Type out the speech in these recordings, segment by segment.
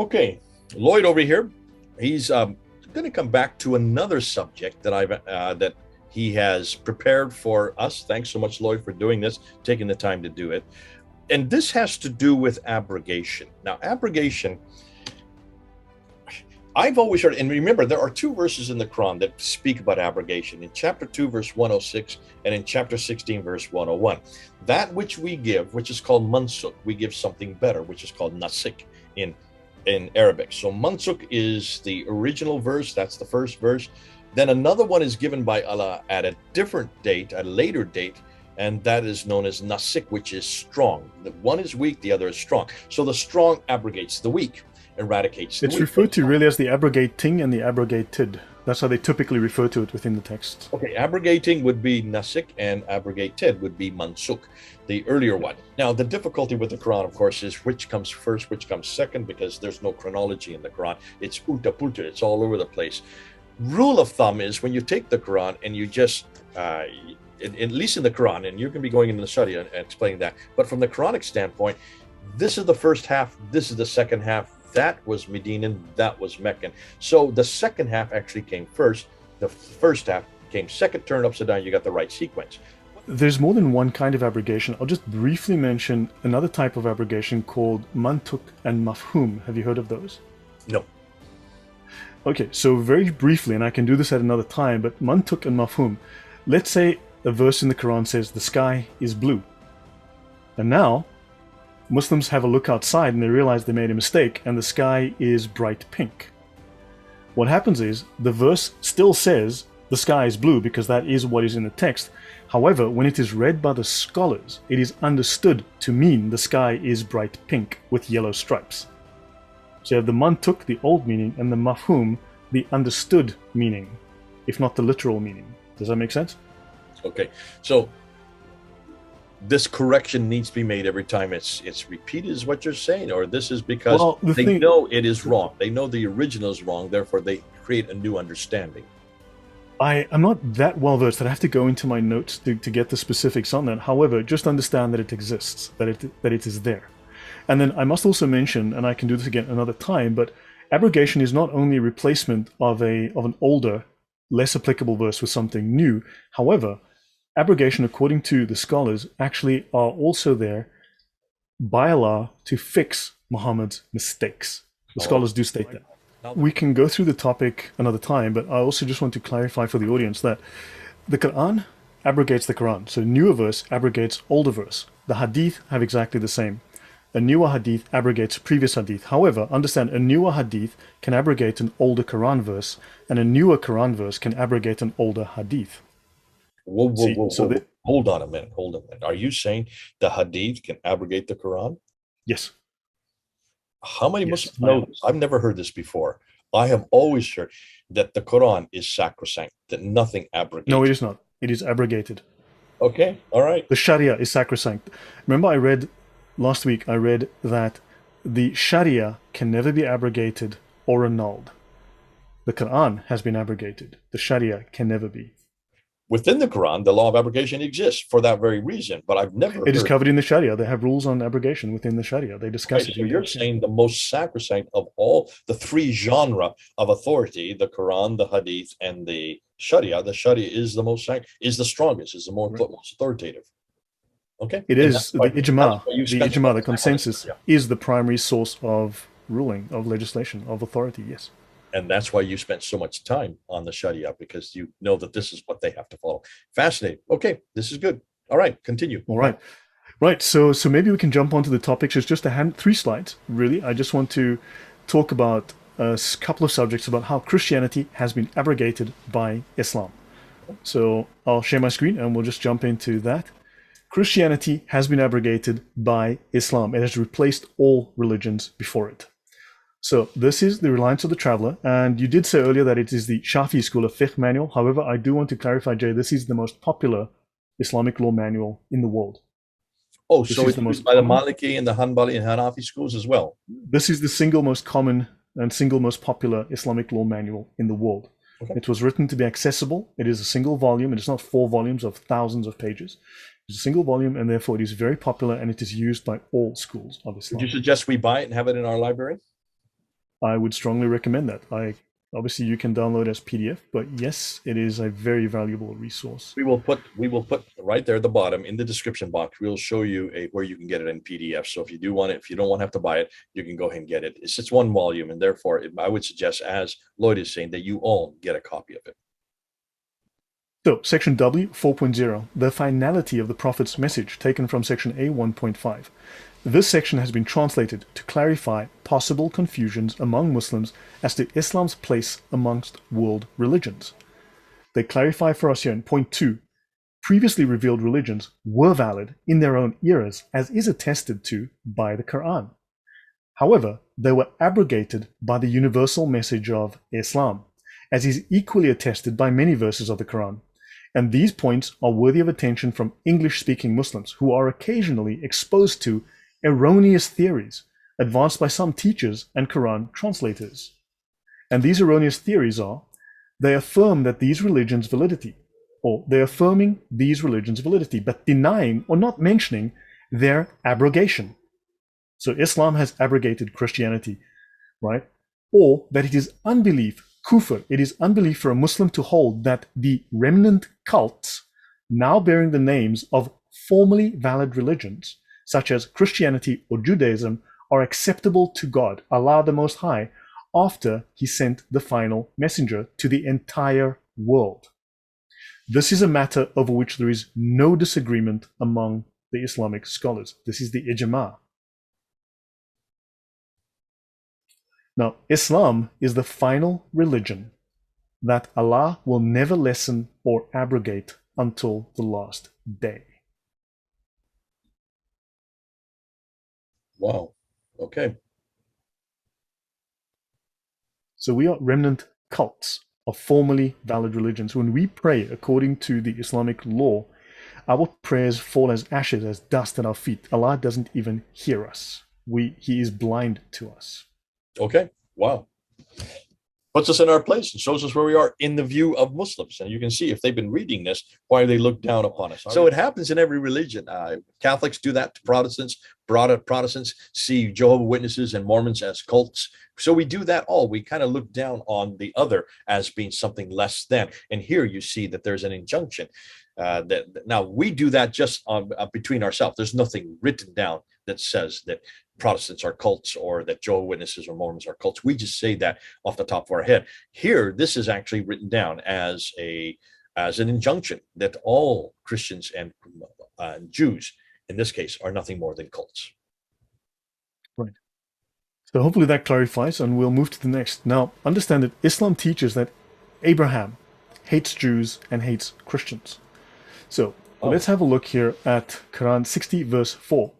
Okay, Lloyd over here. He's going to come back to another subject that he has prepared for us. Thanks so much, Lloyd, for doing this, taking the time to do it. And this has to do with abrogation. Now, abrogation, I've always heard, and remember, there are two verses in the Quran that speak about abrogation. In chapter 2, verse 106, and in chapter 16, verse 101. That which we give, which is called mansuk, we give something better, which is called nasik in Arabic. So mansuk is the original verse, that's the first verse. Then another one is given by Allah at a different date, a later date, and that is known as nasik, which is strong. The one is weak, the other is strong. So the strong abrogates the weak, eradicates the weak. It's referred to really as the abrogating and the abrogated. That's how they typically refer to it within the text. Okay, abrogating would be nasik and abrogated would be mansuk, the earlier one. Now, the difficulty with the Quran, of course, is which comes first, which comes second, because there's no chronology in the Quran. It's ulta pulta, it's all over the place. Rule of thumb is when you take the Quran and you just, at least in the Quran, and you're going to be going into the study and explaining that, but from the Quranic standpoint, this is the first half, this is the second half. That was Medinan, that was Meccan. So the second half actually came first. The first half came second, turned upside down, you got the right sequence. There's more than one kind of abrogation. I'll just briefly mention another type of abrogation called mantuk and mafhum. Have you heard of those? No. Okay, so very briefly, and I can do this at another time, but mantuk and mafhum. Let's say a verse in the Quran says the sky is blue. And now Muslims have a look outside and they realize they made a mistake and the sky is bright pink. What happens is the verse still says the sky is blue because that is what is in the text. However, when it is read by the scholars, it is understood to mean the sky is bright pink with yellow stripes. So you have the mantuk, the old meaning, and the mafhum, the understood meaning, if not the literal meaning. Does that make sense? Okay, so this correction needs to be made every time it's repeated, is what you're saying, or this is because they know it is wrong. They know the original is wrong, therefore they create a new understanding. I'm not that well versed that I have to go into my notes to get the specifics on that. However, just understand that it exists, that it is there. And then I must also mention, and I can do this again another time, but abrogation is not only a replacement of an older, less applicable verse with something new. However, abrogation, according to the scholars, actually are also there by Allah to fix Muhammad's mistakes. The scholars do state that. We can go through the topic another time, but I also just want to clarify for the audience that the Quran abrogates the Quran. So newer verse abrogates older verse. The hadith have exactly the same. A newer hadith abrogates previous hadith. However, understand, a newer hadith can abrogate an older Quran verse, and a newer Quran verse can abrogate an older hadith. Whoa. Hold on a minute. Are you saying the hadith can abrogate the Quran? Yes. How many Muslims know this? I've never heard this before. I have always heard that the Quran is sacrosanct, that nothing abrogates. No, it is not. It is abrogated. Okay, all right. The Sharia is sacrosanct. Remember last week I read that the Sharia can never be abrogated or annulled. The Quran has been abrogated. The Sharia can never be. Within the Quran, the law of abrogation exists for that very reason, but I've never heard it is covered in the Sharia. They have rules on abrogation within the Sharia. They discuss it. So you're saying the most sacrosanct of all the three genera of authority, the Quran, the Hadith, and the Sharia is the most is the strongest, is the most authoritative. Okay. It is the ijma, the consensus is the primary source of ruling, of legislation, of authority. Yes. And that's why you spent so much time on the Sharia, because you know that this is what they have to follow. Fascinating. Okay, this is good. All right, continue. All right. Right, so maybe we can jump onto the topics. It's just 3 slides, really. I just want to talk about a couple of subjects about how Christianity has been abrogated by Islam. So I'll share my screen and we'll just jump into that. Christianity has been abrogated by Islam. It has replaced all religions before it. So this is the Reliance of the Traveller, and you did say earlier that it is the Shafi'i school of fiqh manual. However, I do want to clarify, Jay, this is the most popular Islamic law manual in the world. Oh, so it's used by the Maliki and the Hanbali and Hanafi schools as well? This is the single most common and single most popular Islamic law manual in the world. Okay. It was written to be accessible. It is a single volume. It is not 4 volumes of thousands of pages. It's a single volume, and therefore it is very popular, and it is used by all schools of Islam. Would you suggest we buy it and have it in our library? I would strongly recommend that. Obviously you can download as PDF, but yes, it is a very valuable resource. We will put right there at the bottom in the description box. We'll show you where you can get it in PDF. So if you do want it, if you don't want to have to buy it, you can go ahead and get it. It's just one volume, and therefore I would suggest, as Lloyd is saying, that you all get a copy of it. So, section W 4.0, the finality of the Prophet's message, taken from section A 1.5. This section has been translated to clarify possible confusions among Muslims as to Islam's place amongst world religions. They clarify for us here in point 2, previously revealed religions were valid in their own eras, as is attested to by the Quran. However, they were abrogated by the universal message of Islam, as is equally attested by many verses of the Quran. And these points are worthy of attention from English-speaking Muslims who are occasionally exposed to erroneous theories advanced by some teachers and Quran translators. And these erroneous theories are, they affirm that these religions' validity, or they're affirming these religions' validity, but denying or not mentioning their abrogation. So Islam has abrogated Christianity, right? Or that it is unbelief, kufr, it is unbelief for a Muslim to hold that the remnant cults, now bearing the names of formerly valid religions, such as Christianity or Judaism, are acceptable to God, Allah the Most High, after he sent the final messenger to the entire world. This is a matter over which there is no disagreement among the Islamic scholars. This is the ijma. Now, Islam is the final religion that Allah will never lessen or abrogate until the last day. Wow. Okay. So we are remnant cults of formerly valid religions. When we pray according to the Islamic law, our prayers fall as ashes, as dust at our feet. Allah doesn't even hear us. He is blind to us. Okay. Wow. Puts us in our place and shows us where we are in the view of Muslims. And you can see, if they've been reading this, why they look down upon us. So it happens in every religion. Catholics do that to Protestants. Protestants see Jehovah's Witnesses and Mormons as cults. So we do that all. We kind of look down on the other as being something less than. And here you see that there's an injunction. That now we do that just between ourselves. There's nothing written down that says that Protestants are cults or that Jehovah's Witnesses or Mormons are cults. We just say that off the top of our head. Here, this is actually written down as an injunction that all Christians and Jews, in this case, are nothing more than cults. Right. So hopefully that clarifies, and we'll move to the next. Now, understand that Islam teaches that Abraham hates Jews and hates Christians. So let's have a look here at Quran 60 verse 4.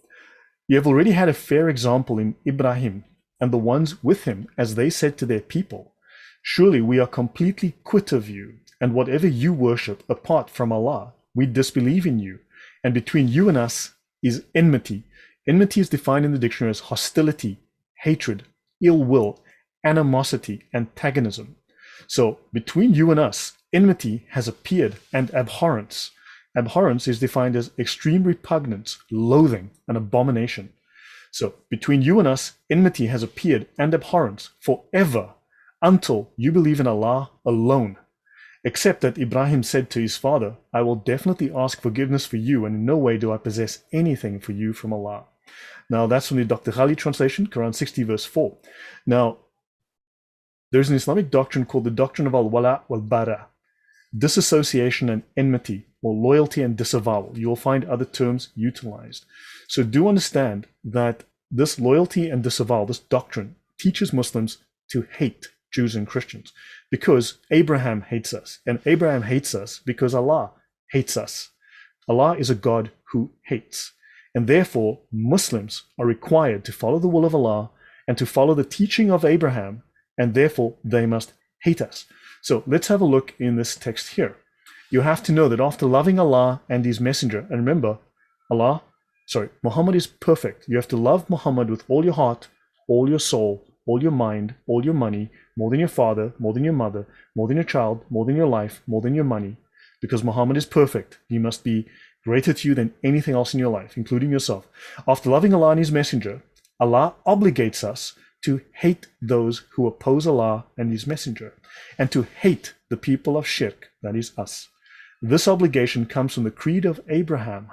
You have already had a fair example in Ibrahim and the ones with him, as they said to their people, surely we are completely quit of you, and whatever you worship apart from Allah, we disbelieve in you, and between you and us is enmity. Enmity is defined in the dictionary as hostility, hatred, ill will, animosity, antagonism. So between you and us, enmity has appeared, and abhorrence. Abhorrence is defined as extreme repugnance, loathing, and abomination. So between you and us, enmity has appeared, and abhorrence forever, until you believe in Allah alone. Except that Ibrahim said to his father, I will definitely ask forgiveness for you, and in no way do I possess anything for you from Allah. Now that's from the Dr. Ghali translation, Quran 60 verse 4. Now, there's an Islamic doctrine called the doctrine of al-wala wal-bara, disassociation and enmity, or loyalty and disavowal. You will find other terms utilized. So do understand that this loyalty and disavowal, this doctrine, teaches Muslims to hate Jews and Christians, because Abraham hates us, and Abraham hates us because Allah hates us. Allah is a God who hates, and therefore Muslims are required to follow the will of Allah and to follow the teaching of Abraham, and therefore they must hate us. So let's have a look in this text here. You have to know that after loving Allah and his messenger, and remember, Muhammad is perfect. You have to love Muhammad with all your heart, all your soul, all your mind, all your money, more than your father, more than your mother, more than your child, more than your life, more than your money, because Muhammad is perfect. He must be greater to you than anything else in your life, including yourself. After loving Allah and his messenger, Allah obligates us to hate those who oppose Allah and His Messenger, and to hate the people of Shirk, that is us. This obligation comes from the creed of Abraham,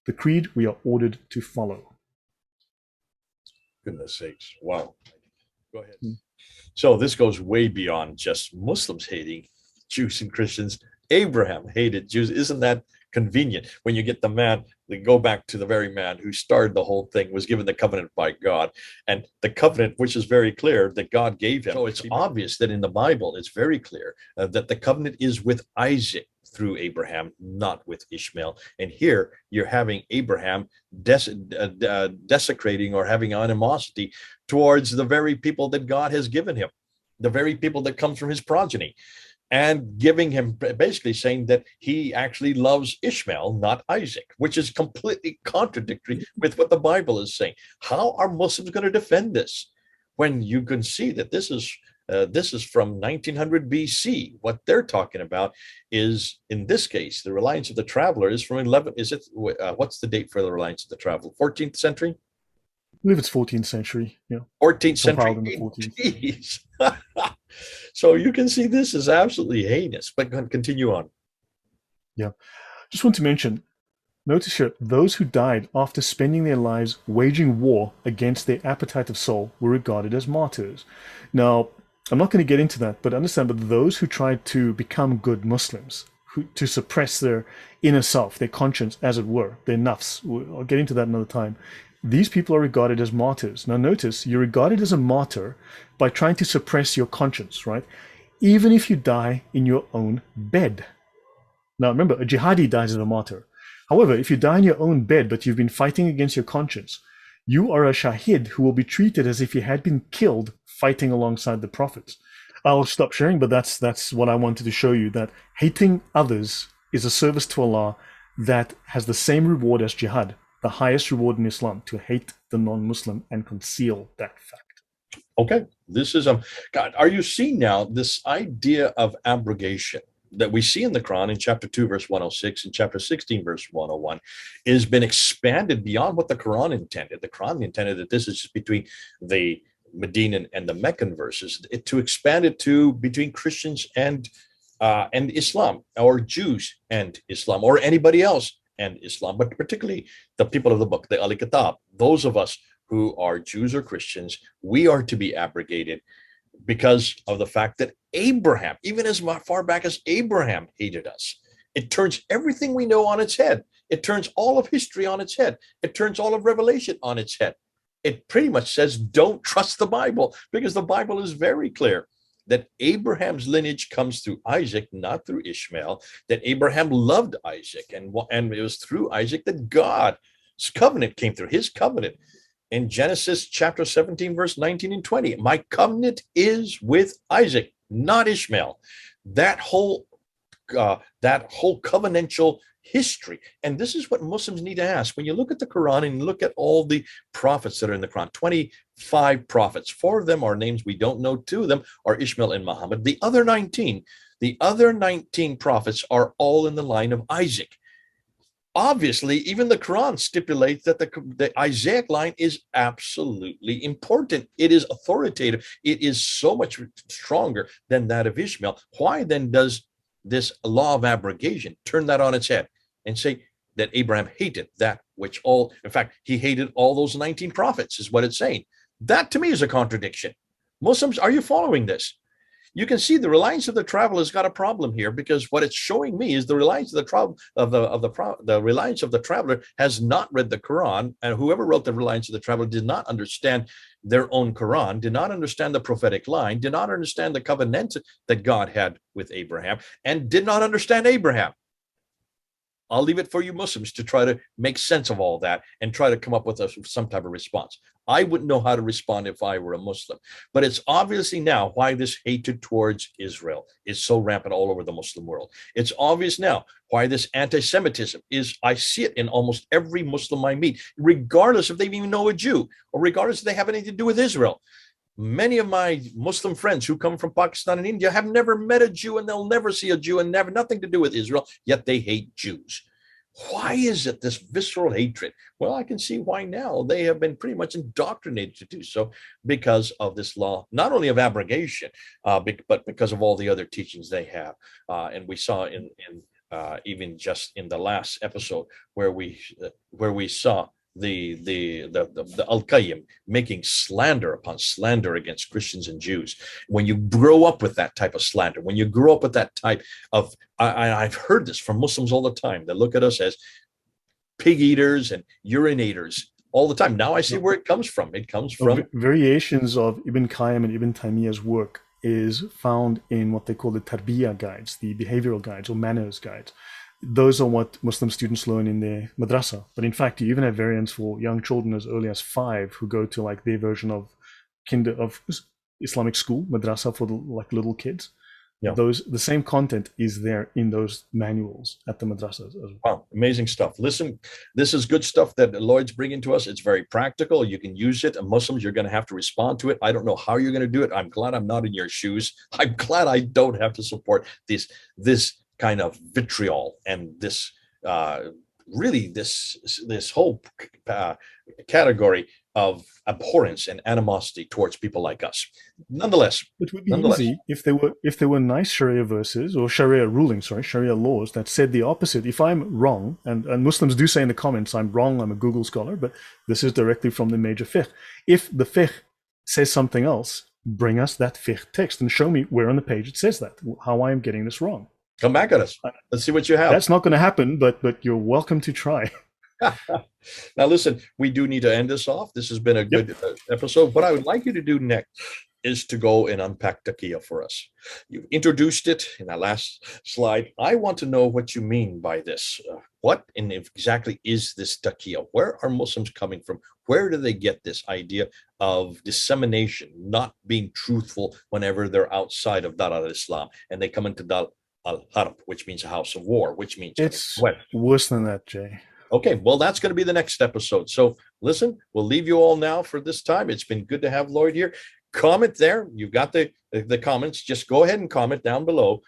the creed we are ordered to follow. Goodness sakes. Wow. Go ahead. So this goes way beyond just Muslims hating Jews and Christians. Abraham hated Jews. Isn't that convenient when you get the man, they go back to the very man who started the whole thing, was given the covenant by God, and the covenant, which is very clear, that God gave him. So it's obvious that in the Bible, it's very clear that the covenant is with Isaac through Abraham, not with Ishmael. And here you're having Abraham desecrating or having animosity towards the very people that God has given him, the very people that comes from his progeny, and giving him, basically saying that he actually loves Ishmael, not Isaac, which is completely contradictory with what the Bible is saying. How are Muslims going to defend this when you can see that this is from 1900 BC? What they're talking about is, in this case, the reliance of the traveler is from 11. Is it what's the date for the reliance of the traveler? 14th century. I believe it's 14th century. Yeah, 14th century. In the 14th. Jeez. So you can see this is absolutely heinous, but continue on. Yeah. Just want to mention, notice here, those who died after spending their lives waging war against their appetite of soul were regarded as martyrs. Now, I'm not going to get into that, but understand, but those who tried to become good Muslims, to suppress their inner self, their conscience, as it were, their nafs, I'll get into that another time, these people are regarded as martyrs. Now notice, you're regarded as a martyr by trying to suppress your conscience, right? Even if you die in your own bed. Now remember, a jihadi dies as a martyr. However, if you die in your own bed, but you've been fighting against your conscience, you are a shahid who will be treated as if you had been killed fighting alongside the prophets. I'll stop sharing, but that's what I wanted to show you, that hating others is a service to Allah that has the same reward as jihad. The highest reward in Islam, to hate the non-Muslim and conceal that fact. Okay, this is God. Are you seeing now this idea of abrogation that we see in the Quran in chapter 2, verse 106 and chapter 16, verse 101, has been expanded beyond what the Quran intended. The Quran intended that this is just between the Medinan and the Meccan verses, to expand it to between Christians and Islam, or Jews and Islam, or anybody else and Islam, but particularly the people of the book, the Ahli Kitab, those of us who are Jews or Christians, we are to be abrogated because of the fact that Abraham, even as far back as Abraham, hated us. It turns everything we know on its head. It turns all of history on its head. It turns all of Revelation on its head. It pretty much says, don't trust the Bible, because the Bible is very clear that Abraham's lineage comes through Isaac, not through Ishmael, that Abraham loved Isaac, and it was through Isaac that God's covenant came through, his covenant. In Genesis chapter 17, verse 19 and 20, my covenant is with Isaac, not Ishmael. That whole covenantal history. And this is what Muslims need to ask. When you look at the Quran and look at all the prophets that are in the Quran, 25 prophets, 4 of them are names we don't know, 2 of them are Ishmael and Muhammad. The other 19 prophets are all in the line of Isaac. Obviously, even the Quran stipulates that the Isaac line is absolutely important. It is authoritative. It is so much stronger than that of Ishmael. Why then does this law of abrogation turn that on its head and say that Abraham hated that which all, in fact, he hated all those 19 prophets, is what it's saying? That to me is a contradiction. Muslims, are you following this? You can see the reliance of the traveler has got a problem here, because what it's showing me is the reliance of the reliance of the traveler has not read the Quran, and whoever wrote the reliance of the traveler did not understand their own Quran, did not understand the prophetic line, did not understand the covenant that God had with Abraham, and did not understand Abraham. I'll leave it for you Muslims to try to make sense of all that and try to come up with some type of response. I wouldn't know how to respond if I were a Muslim. But it's obviously now why this hatred towards Israel is so rampant all over the Muslim world. It's obvious now why this anti-Semitism is, I see it in almost every Muslim I meet, regardless if they even know a Jew, or regardless if they have anything to do with Israel. Many of my Muslim friends who come from Pakistan and India have never met a Jew, and they'll never see a Jew, and have nothing to do with Israel, yet they hate Jews. Why is it this visceral hatred? Well, I can see why now. They have been pretty much indoctrinated to do so because of this law, not only of abrogation, but because of all the other teachings they have. And we saw in even just in the last episode where we saw the Al-Qayyim making slander upon slander against Christians and Jews. When you grow up with that type of slander, when you grow up with that type of, I've heard this from Muslims all the time. They look at us as pig eaters and urinators all the time. Now I see where it comes from. It comes from variations of Ibn Qayyim and Ibn Taymiyyah's work is found in what they call the tarbiyah guides, the behavioral guides or manners guides. Those are what Muslim students learn in their madrasa. But in fact, you even have variants for young children as early as 5 who go to like their version of Islamic school, madrasa for like little kids. Yeah. The same content is there in those manuals at the madrasas as well. Wow, amazing stuff. Listen, this is good stuff that Lloyd's bringing to us. It's very practical. You can use it. And Muslims, you're going to have to respond to it. I don't know how you're going to do it. I'm glad I'm not in your shoes. I'm glad I don't have to support this kind of vitriol and this really this whole category of abhorrence and animosity towards people like us. Nonetheless, it would be easy if there were nice Sharia verses or Sharia rulings, Sharia laws that said the opposite. If I'm wrong, and Muslims do say in the comments, I'm wrong, I'm a Google scholar, but this is directly from the major fiqh. If the fiqh says something else, bring us that fiqh text and show me where on the page it says that, how I am getting this wrong. Come back at us. Let's see what you have. That's not going to happen, but you're welcome to try. Now, listen, we do need to end this off. This has been a good episode. What I would like you to do next is to go and unpack taqiyya for us. You introduced it in that last slide. I want to know what you mean by this. What and exactly is this taqiyya? Where are Muslims coming from? Where do they get this idea of dissemination, not being truthful whenever they're outside of Dar al-Islam and they come into Dar al-Harb, which means a house of war, which means it's worse than that, Jay. Okay, well, that's going to be the next episode. So listen, we'll leave you all now for this time. It's been good to have Lloyd here. Comment there. You've got the comments. Just go ahead and comment down below.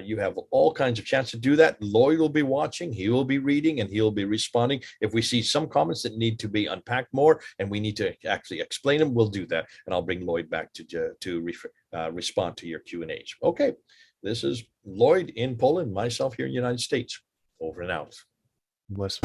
You have all kinds of chance to do that. Lloyd will be watching. He will be reading and he'll be responding. If we see some comments that need to be unpacked more and we need to actually explain them, we'll do that. And I'll bring Lloyd back to respond to your Q&As. Okay, this is Lloyd in Poland, myself here in the United States. Over and out. Bless.